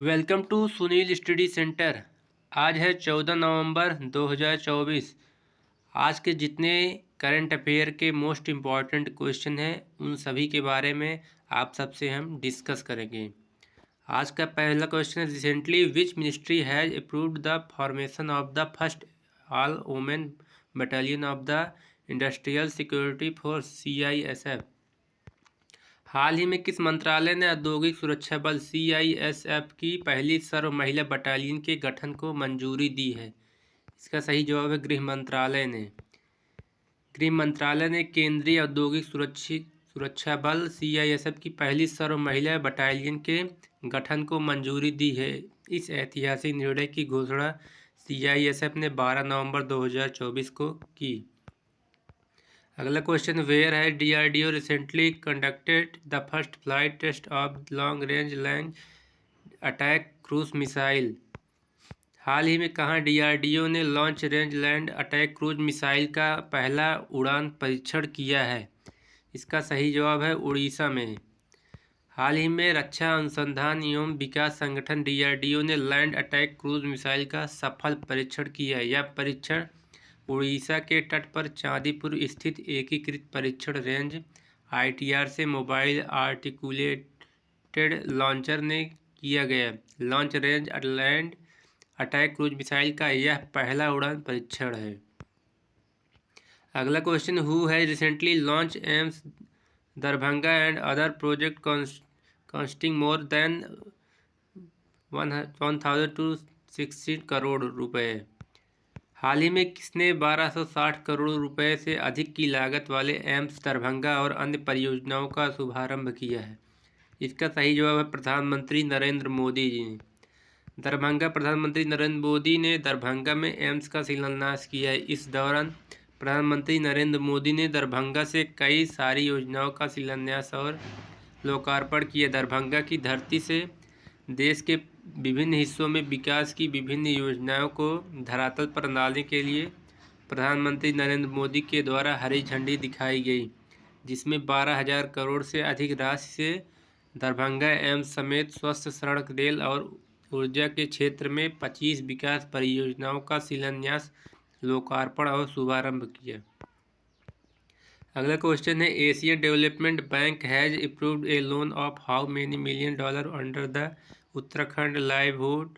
Welcome to Sunil study centre. आज है 14 नवंबर 2024। आज के जितने करंट अफेयर के मोस्ट इम्पॉर्टेंट क्वेश्चन हैं उन सभी के बारे में आप सबसे हम डिस्कस करेंगे। आज का पहला क्वेश्चन है, recently which ministry has approved the formation of the first all women battalion of the industrial security force CISF। हाल ही में किस मंत्रालय ने औद्योगिक सुरक्षा बल CISF की पहली सर्व महिला बटालियन के गठन को मंजूरी दी है? इसका सही जवाब है गृह मंत्रालय ने। गृह मंत्रालय ने केंद्रीय औद्योगिक सुरक्षा बल CISF की पहली सर्व महिला बटालियन के गठन को मंजूरी दी है। इस ऐतिहासिक निर्णय की घोषणा CISF ने 12 नवंबर 2024 को की। अगला क्वेश्चन, वेयर है DRDO recently conducted the first flight test of long range land attack cruise missile. हाल ही में कहाँ DRDO ने launch range land attack cruise missile का पहला उड़ान परीक्षण किया है? इसका सही जवाब है उड़ीसा में। हाल ही में रक्षा अनुसंधान एवं विकास संगठन DRDO ने लैंड अटैक क्रूज मिसाइल का सफल परीक्षण किया है। यह परीक्षण उड़ीसा के तट पर चांदीपुर स्थित एकीकृत परीक्षण रेंज ITR से मोबाइल आर्टिकुलेटेड लॉन्चर ने किया गया। Launch range land attack cruise missile का यह पहला उड़ान परीक्षण है। अगला question, who has recently launch AIIMS Darbhanga and other project costing more than 1260 crore रुपए। हाल ही में किसने 1260 करोड़ रुपए से अधिक की लागत वाले एम्स दरभंगा और अन्य परियोजनाओं का शुभारंभ किया है? इसका सही जवाब है प्रधानमंत्री नरेंद्र मोदी जी ने। प्रधानमंत्री नरेंद्र मोदी ने दरभंगा में एम्स का शिलान्यास किया है। इस दौरान प्रधानमंत्री नरेंद्र मोदी ने दरभंगा से कई सारी योजनाओं का शिलान्यास और लोकार्पण किया। दरभंगा की धरती से देश के विभिन्न हिस्सों में विकास की विभिन्न योजनाओं को धरातल पर लाने के लिए प्रधानमंत्री नरेंद्र मोदी के द्वारा हरी झंडी दिखाई गई, जिसमें 12,000 करोड़ से अधिक राशि से दरभंगा एम्स समेत स्वस्थ सड़क, रेल और ऊर्जा के क्षेत्र में 25 विकास परियोजनाओं का शिलान्यास, लोकार्पण और शुभारंभ किया। अगला क्वेश्चन है, Asian development bank has approved A loan of how many million dollar under the Uttarakhand livelihood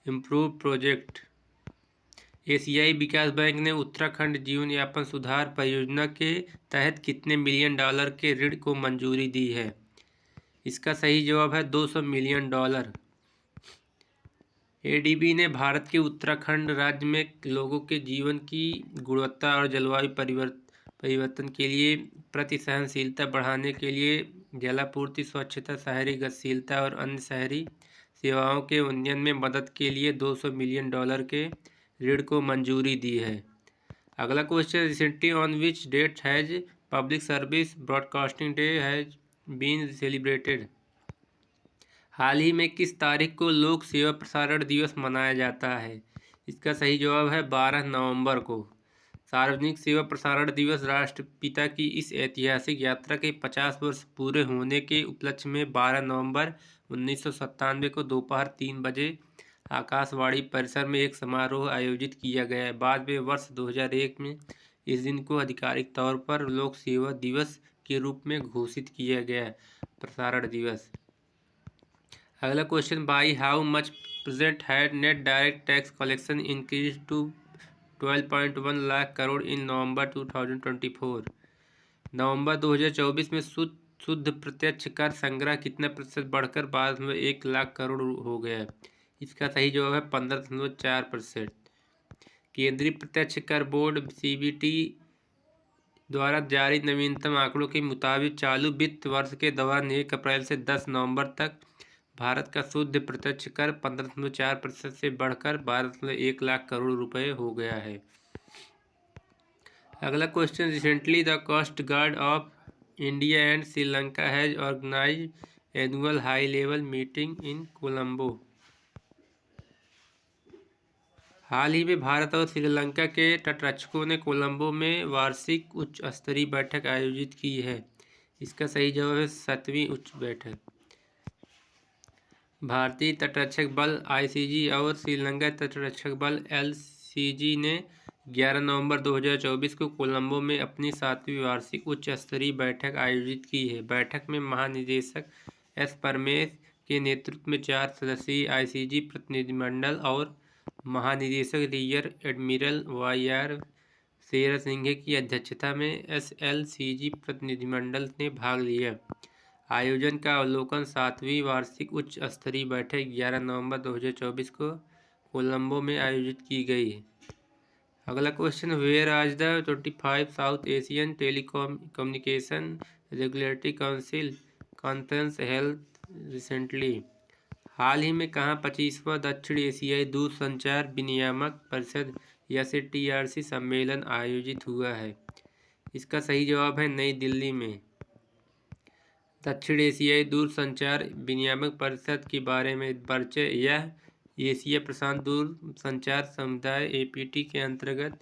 improve project. एशियाई विकास बैंक ने उत्तराखंड जीवन यापन सुधार परियोजना के तहत कितने मिलियन डॉलर के ऋण को मंजूरी दी है? इसका सही जवाब है 200 मिलियन डॉलर। ADB ने भारत के उत्तराखंड राज्य में लोगों के जीवन की गुणवत्ता और जलवायु परिवर्तन के लिए प्रति सहनशीलता बढ़ाने के लिए जलापूर्ति, स्वच्छता, शहरी गतिशीलता और अन्य शहरी सेवाओं के उन्नयन में मदद के लिए 200 मिलियन डॉलर के ऋण को मंजूरी दी है। अगला question, recently on which date has public service broadcasting day has been celebrated. हाल ही में किस तारीख को लोक सेवा प्रसारण दिवस मनाया जाता है? इसका सही जवाब है 12 नवंबर को। सार्वजनिक सेवा प्रसारण दिवस राष्ट्रपिता की इस ऐतिहासिक यात्रा के 50 वर्ष पूरे होने के उपलक्ष्य में 12 नवंबर 1997 को दोपहर 3 बजे आकाशवाणी परिसर में एक समारोह आयोजित किया गया है। बाद में वर्ष 2001 में इस दिन को आधिकारिक तौर पर लोक सेवा दिवस के रूप में घोषित किया गया। प्रसारण दिवस। अगला question, by how much percent had net direct tax collection increase to 12.1 lakh crore in November 2024। नवंबर 2024 में शुद्ध प्रत्यक्ष कर संग्रह कितना प्रतिशत बढ़कर 1 लाख करोड़ हो गया? इसका सही जवाब है 15.4%। केंद्रीय प्रत्यक्ष कर बोर्ड CBT द्वारा जारी नवीनतम आंकड़ों के मुताबिक चालू वित्त वर्ष के दौरान 1 अप्रैल से 10 नवंबर तक भारत का शुद्ध प्रत्यक्ष कर 15.4% से बढ़कर 12.1 लाख करोड़ रुपए हो गया है। अगला question, recently the coast guard of India and Sri Lanka has organised annual high level meeting in Colombo. हाल ही में भारत और श्रीलंका के तटरक्षकों ने कोलंबो में वार्षिक उच्च स्तरीय बैठक आयोजित की है। इसका सही जवाब है 7वीं उच्च बैठक। भारतीय तटरक्षक बल आईसीजी और श्रीलंका तटरक्षक बल एलसीजी ने 11 नवंबर 2024 को कोलंबो में अपनी 7वीं वार्षिक उच्च स्तरीय बैठक आयोजित की है। बैठक में महानिदेशक एस परमेश के नेतृत्व में 4 सदस्यीय आईसीजी प्रतिनिधिमंडल और महानिदेशक रियर एडमिरल वाईआर शेरसिंघे की अध्यक्षता में एसएलसीजी प्रतिनिधिमंडल ने भाग लिया। आयोजन का अवलोकन 7वीं वार्षिक उच्च स्तरीय बैठक 11 नवंबर 2024 को कोलंबो में आयोजित की गई है। अगला क्वेश्चन, वेयर आज the 25 South Asian telecommunication regulatory council conference held recently. हाल ही में कहाँ 25वां दक्षिण एशियाई दूरसंचार विनियामक परिषद या टीआरसी सम्मेलन आयोजित हुआ है? इसका सही जवाब है नई दिल्ली में। दक्षिण एशियाई दूरसंचार विनियामक परिषद के बारे में परिचय। यह एशिया प्रशांत दूरसंचार समुदाय एपीटी के अंतर्गत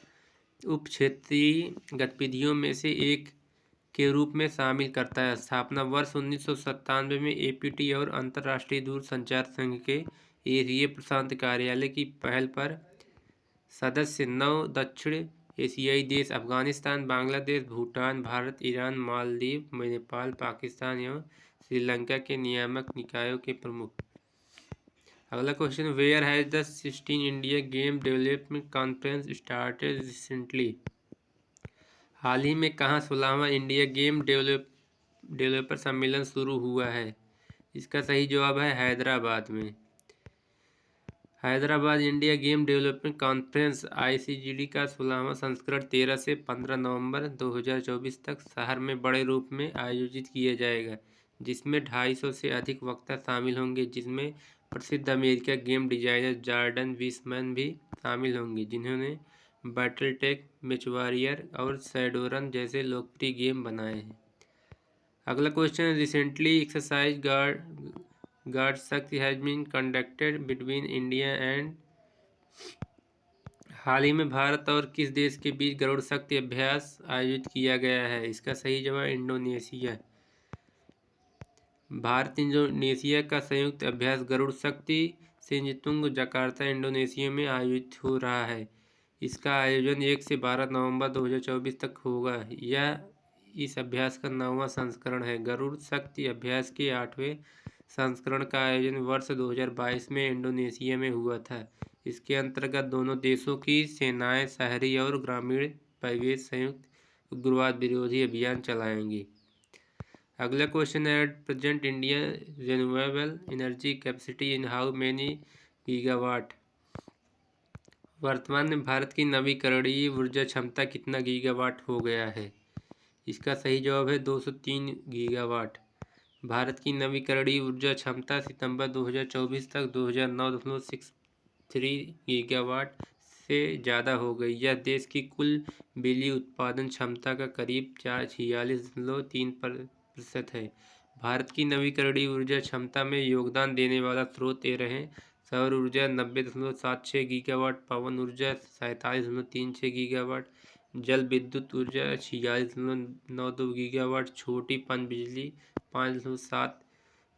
उप क्षेत्रीय गतिविधियों में से एक के रूप में शामिल करता है। स्थापना वर्ष 1997 में एपीटी और अंतर्राष्ट्रीय दूरसंचार संघ के एशिया प्रशांत कार्यालय की पहल पर सदस्य 9 दक्षिण एशियाई देश अफगानिस्तान, बांग्लादेश, भूटान, भारत, ईरान, मालदीव, नेपाल, पाकिस्तान एवं श्रीलंका के नियामक निकायों के प्रमुख। अगला question, where has the 16 India game development conference started recently. हाल ही में कहाँ 16वां इंडिया गेम डेवलपर सम्मेलन शुरू हुआ है? इसका सही जवाब है हैदराबाद में। Hyderabad India game development conference ICGD का 16वां संस्करण 13 से 15 नवंबर 2024 तक शहर में बड़े रूप में आयोजित किया जाएगा, जिसमें 250 से अधिक वक्ता शामिल होंगे, जिसमें प्रसिद्ध अमेरिकी गेम डिजाइनर जॉर्डन विसमैन भी शामिल होंगे, जिन्होंने बैटलटेक, मैचवॉरियर और शैडोरन जैसे लोकप्रिय गेम बनाए हैं। अगला question, recently exercise guard Shakti has been conducted between India and. हाल ही में भारत और किस देश के बीच गरुड़ शक्ति अभ्यास आयोजित किया गया है? इसका सही जवाब इंडोनेशिया। भारत इंडोनेशिया का संयुक्त अभ्यास गरुड़ शक्ति सिंजतुंग जकार्ता इंडोनेशिया में आयोजित हो रहा है। इसका आयोजन 1 से 12 नवंबर 2024 तक होगा। यह इस अभ्यास का 9वां संस्करण है। गरुड़ शक्ति अभ्यास के 8वें संस्करण का आयोजन वर्ष 2022 में इंडोनेशिया में हुआ था। इसके अंतर्गत दोनों देशों की सेनाएं शहरी और ग्रामीण परिवेश संयुक्त उग्रवाद विरोधी अभियान चलाएंगी। अगला question, at present India renewable energy capacity in how many gigawatt. वर्तमान में भारत की नवीकरणीय ऊर्जा क्षमता कितना गीगावाट हो गया है? इसका सही जवाब है 203 गीगावाट। भारत की नवीकरणीय ऊर्जा क्षमता सितंबर 2024 तक 2009.63 गीगावाट से ज़्यादा हो गई। यह देश की कुल बिजली उत्पादन क्षमता का करीब 46.3% है। भारत की नवीकरणीय ऊर्जा क्षमता में योगदान देने वाला स्रोत ये रहे: सौर ऊर्जा 90.76 गीगावाट, पवन ऊर्जा 47.36 गीगावाट, जल विद्युत ऊर्जा 46.92 गीगावाट, छोटी पनबिजली 5.7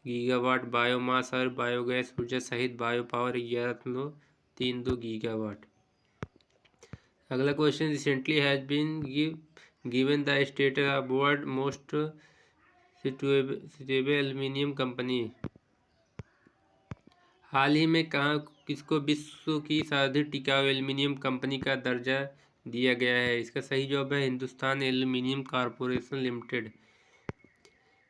गीगावाट, बायोमास और बायोगैस ऊर्जा सहित बायो पावर 11.32 गीगावाट। अगला question, recently has been given the status of world most sustainable aluminium company. हाल ही में कहाँ किसको विश्व की सर्वाधिक टिकाऊ एल्यूमिनियम कंपनी का दर्जा दिया गया है? इसका सही जवाब है Hindustan aluminium corporation limited.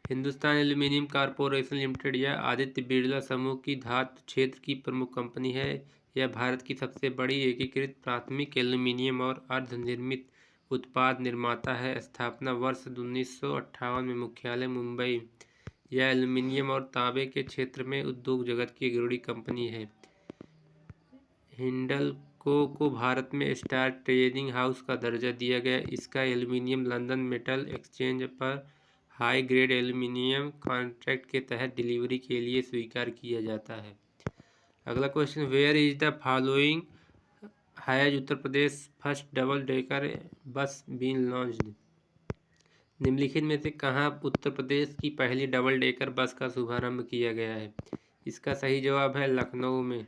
Hindustan aluminium corporation limited यह आदित्य बिरला समूह की धातु क्षेत्र की प्रमुख कंपनी है। यह भारत की सबसे बड़ी एकीकृत प्राथमिक एल्यूमिनियम और अर्धनिर्मित उत्पाद निर्माता है। स्थापना वर्ष 1958 में, मुख्यालय मुंबई। यह एल्यूमिनियम और तांबे के क्षेत्र में उद्योग जगत की अग्रणी कंपनी है। हिंडल्को को भारत में स्टार ट्रेडिंग हाउस का दर्जा दिया गया। इसका एल्यूमिनियम लंदन मेटल एक्सचेंज पर हाई ग्रेड एल्यूमिनियम कॉन्ट्रैक्ट के तहत डिलीवरी के लिए स्वीकार किया जाता है। अगला question, where is the following has Uttar Pradesh first double decker bus been launched. निम्नलिखित में से कहाँ उत्तर प्रदेश की पहली डबल डेकर बस का शुभारंभ किया गया है? इसका सही जवाब है लखनऊ में।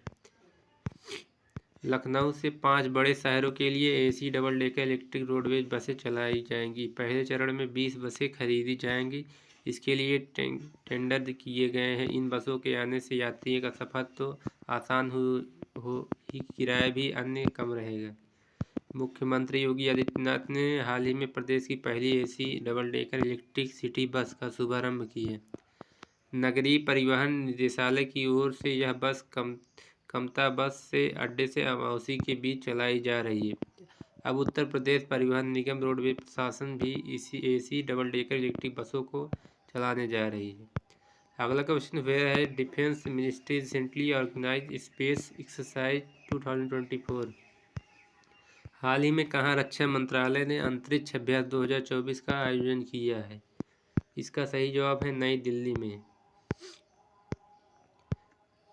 लखनऊ से 5 बड़े शहरों के लिए AC double decker electric roadways बसें चलाई जाएंगी। पहले चरण में 20 बसें खरीदी जाएंगी। इसके लिए टेंडर किए गए हैं। इन बसों के आने से यात्रियों का सफ़र तो आसान हो ही, किराया भी अन्य कम रहेगा। मुख्यमंत्री योगी आदित्यनाथ ने हाल ही में प्रदेश की पहली AC double decker electric city bus का शुभारंभ किया है। नगरीय परिवहन निदेशालय की ओर से यह बस कमता बस से अड्डे से अमावसी के बीच चलाई जा रही है। अब उत्तर प्रदेश परिवहन निगम रोडवेज प्रशासन भी इसी AC डबल डेकर इलेक्ट्रिक बसों को चलाने जा रही है। अगला क्वेश्चन वह है defence ministry recently organise space exercise 2024। हाल ही में कहाँ रक्षा मंत्रालय ने अंतरिक्ष अभ्यास 2024 का आयोजन किया है? इसका सही जवाब है नई दिल्ली में।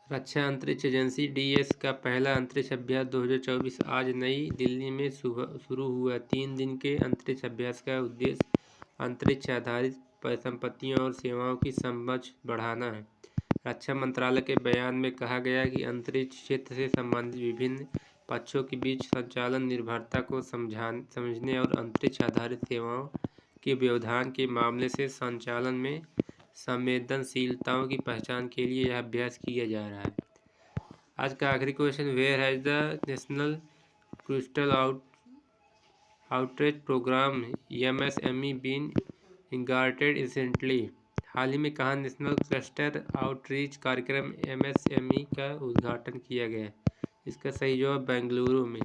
रक्षा अंतरिक्ष एजेंसी DS का पहला अंतरिक्ष अभ्यास 2024 आज नई दिल्ली में शुरू हुआ। 3 दिन के अंतरिक्ष अभ्यास का उद्देश्य अंतरिक्ष आधारित परिसंपत्तियों और सेवाओं की समझ बढ़ाना है। रक्षा मंत्रालय के बयान में कहा गया कि अंतरिक्ष क्षेत्र से संबंधित विभिन्न पक्षों के बीच संचालन निर्भरता को समझने और अंतरिक्ष आधारित सेवाओं के व्यवधान के मामले से संचालन में संवेदनशीलताओं की पहचान के लिए यह अभ्यास किया जा रहा है। आज का आखिरी question where has the national crystal outreach programme MSME been inaugurated recently. हाल ही में कहाँ नेशनल क्लस्टर आउटरीच कार्यक्रम MSME का उद्घाटन किया गया? इसका सही जवाब बेंगलुरु में।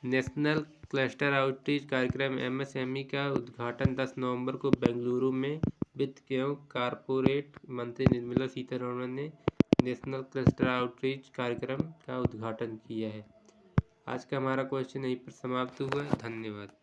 नेशनल क्लस्टर आउटरीच कार्यक्रम MSME का उद्घाटन 10 नवंबर को बेंगलुरु में वित्त एवं कॉरपोरेट मंत्री निर्मला सीतारमण ने नेशनल क्लस्टर आउटरीच कार्यक्रम का उद्घाटन किया है। आज का हमारा क्वेश्चन यहीं पर समाप्त हुआ। धन्यवाद।